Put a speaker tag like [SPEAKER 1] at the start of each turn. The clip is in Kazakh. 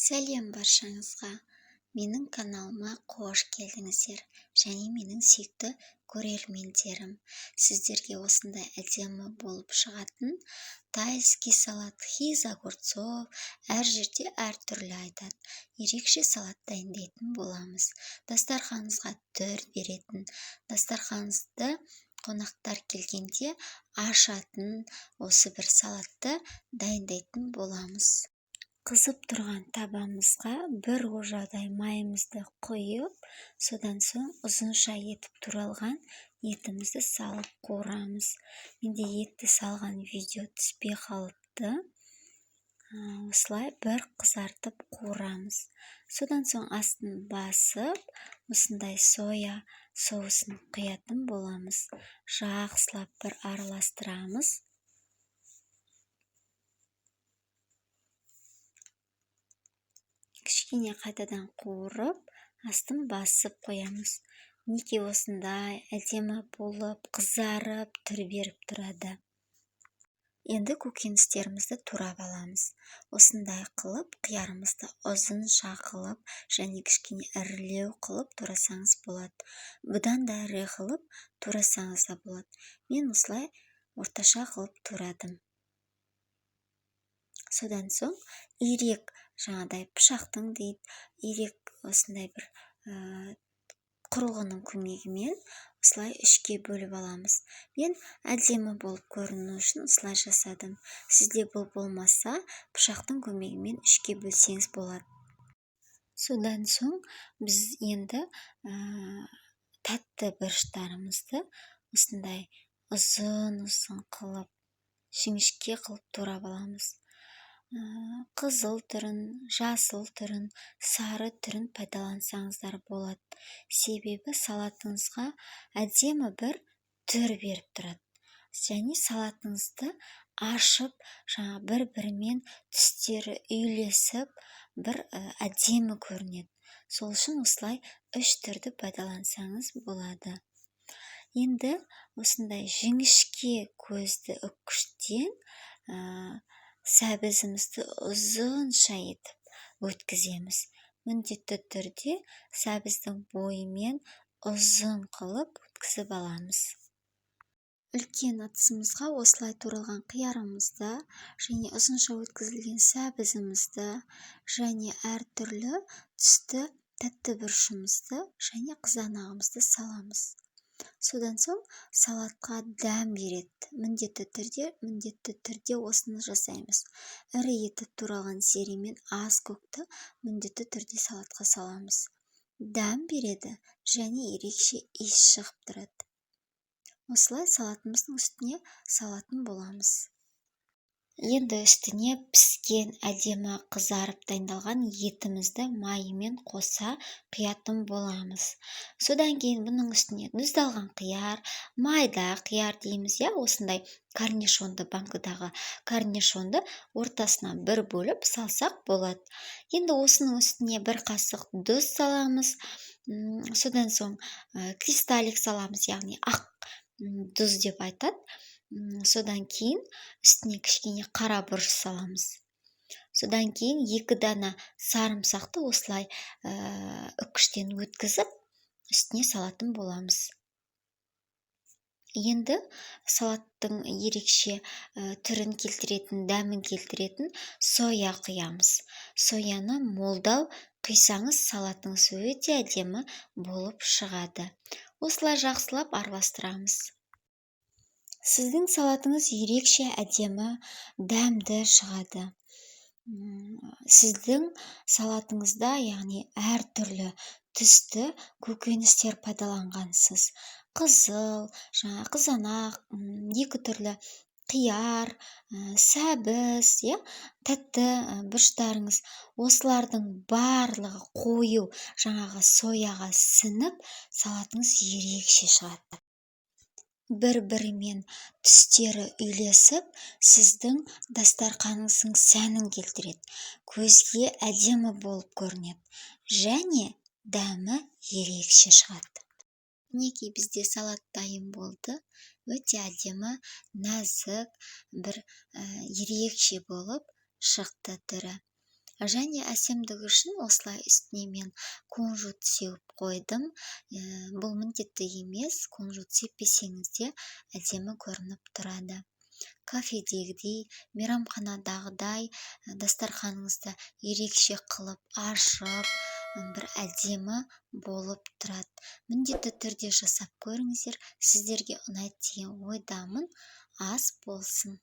[SPEAKER 1] Сәлем баршаңызға. Менің каналыма қош келдіңіздер және менің сүйікті көрермендерім. Сіздерге осындай әдемі болып шығатын тайский салат, из огурцов, әр жерде әртүрлі айтады. Ерекше салат дайындайтын боламыз. Дастарханыңызға түр беретін, дастарханыңызды қонақтар келгенде ашатын осы бір салатты дайындайтын боламыз. Қызып тұрған табамызға бір ожаудай майымызды қойып, содан соң ұзынша етіп туралған етімізді салып қуырамыз. Менде етті салған видео түспей қалыпты. Осылай бір қызартып қуырамыз. Содан соң астын басып, осындай соя соусын құятын боламыз. Жақсылап бір араластырамыз. Кішкене қайтадан қуырып, астын басып қоямыз. Неге осындай әдемі болып, қызарып, түр беріп тұрады. Енді көкөністерімізді турап аламыз. Осындай қылып, қиярымызды ұзынша қылып, және кішкене ірілеу қылып турасаңыз болады. Бұдан да ірі қылып турасаңыз да болады. Мен осылай орташа қылып турадым. Содан соң ирек, жаңадай пышақтың дейді, ирек осындай бір құрылғының көмегімен осылай үшке бөліп аламыз. Мен әдемі болып көріну үшін осылай жасадым. Сізде бұл болмаса, пышақтың көмегімен үшке бөлсеңіз болады. Содан соң біз енді тәтті бұрыштарымызды осындай ұзын қылып, жіңішке қылып турап аламыз. Қызыл түрін, жасыл түрін, сары түрін пайдалансаңыздар болады. Себебі салатыңызға әдемі бір түр беріп тұрады. Және салатыңызды ашып, бір-бірімен түстері үйлесіп, бір әдемі көрінеді. Сол үшін осылай үш түрді пайдалансаңыз болады. Енді осындай жіңішке көзді үккіштен сәбізімізді ұзынша етіп өткіземіз. Міндетті түрде сәбіздің бойымен ұзын қылып өткізіп аламыз. Үлкен ыдысымызға осылай туралған қиярымызды және ұзынша өткізілген сәбізімізді және әртүрлі түсті тәтті бұрышымызды және қызанағымызды саламыз. Содан соң салатқа дәм береді. Міндетті түрде осыны жасаймыз. Ірі етіп туралған серемен аз көкті міндетті түрде салатқа саламыз. Дәм береді және ерекше иіс шығып тұрады. Осылай салатымыздың үстіне салатын боламыз. Енді үстіне піскен әдемі қызарып дайындалған етімізді майымен қоса құятын боламыз. Содан кейін бұның үстіне тұздалған қияр, майда қияр дейміз, осындай корнишонды, банкадағы корнишонды ортасына бір бөліп салсақ болады. Енді осының үстіне бір қасық тұз саламыз. Содан соң кристаллик саламыз, яғни ақ тұз деп айтады. Содан кейін үстіне кішкене қара бұрыш саламыз. Содан кейін 2 дана сарымсақты осылай үккіштен өткізіп, үстіне салатын боламыз. Енді салаттың ерекше түрін келтіретін, дәмін келтіретін соя құямыз. Сояны молдау құйсаңыз салатыңыз өте әдемі болып шығады. Осылай жақсылап араластырамыз. Сіздің салатыңыз ерекше әдемі, дәмді шығады. Сіздің салатыңызда, яғни әртүрлі түсті көкөністер пайдаланғансыз. Қызыл, қызанақ, 2 түрлі қияр, сәбіз, тәтті бұрыштарыңыз. Осылардың барлығы қою сояға сіңіп, салатыңыз ерекше шығады. Бір-бірімен түстері үйлесіп, сіздің дастарханыңыздың сәнін келтіреді. Көзге әдемі болып көрінеді. Және дәмі ерекше шығады. Неге бізде салат дайын болды? Өте әдемі, нәзік, бір ерекше болып шықты түрі. және әсемдігі үшін осылай үстіне мен кунжут сеуіп қойдым. Бұл міндетті емес, кунжут сеппесеңіз де әдемі көрініп тұрады. Кафедегідей, мейрамханадағыдай дастарханыңызды ерекше қылып ашып, бір әдемі болып тұрады. Міндетті түрде жасап көріңіздер, сіздерге ұнайды деген ойдамын. Ас болсын.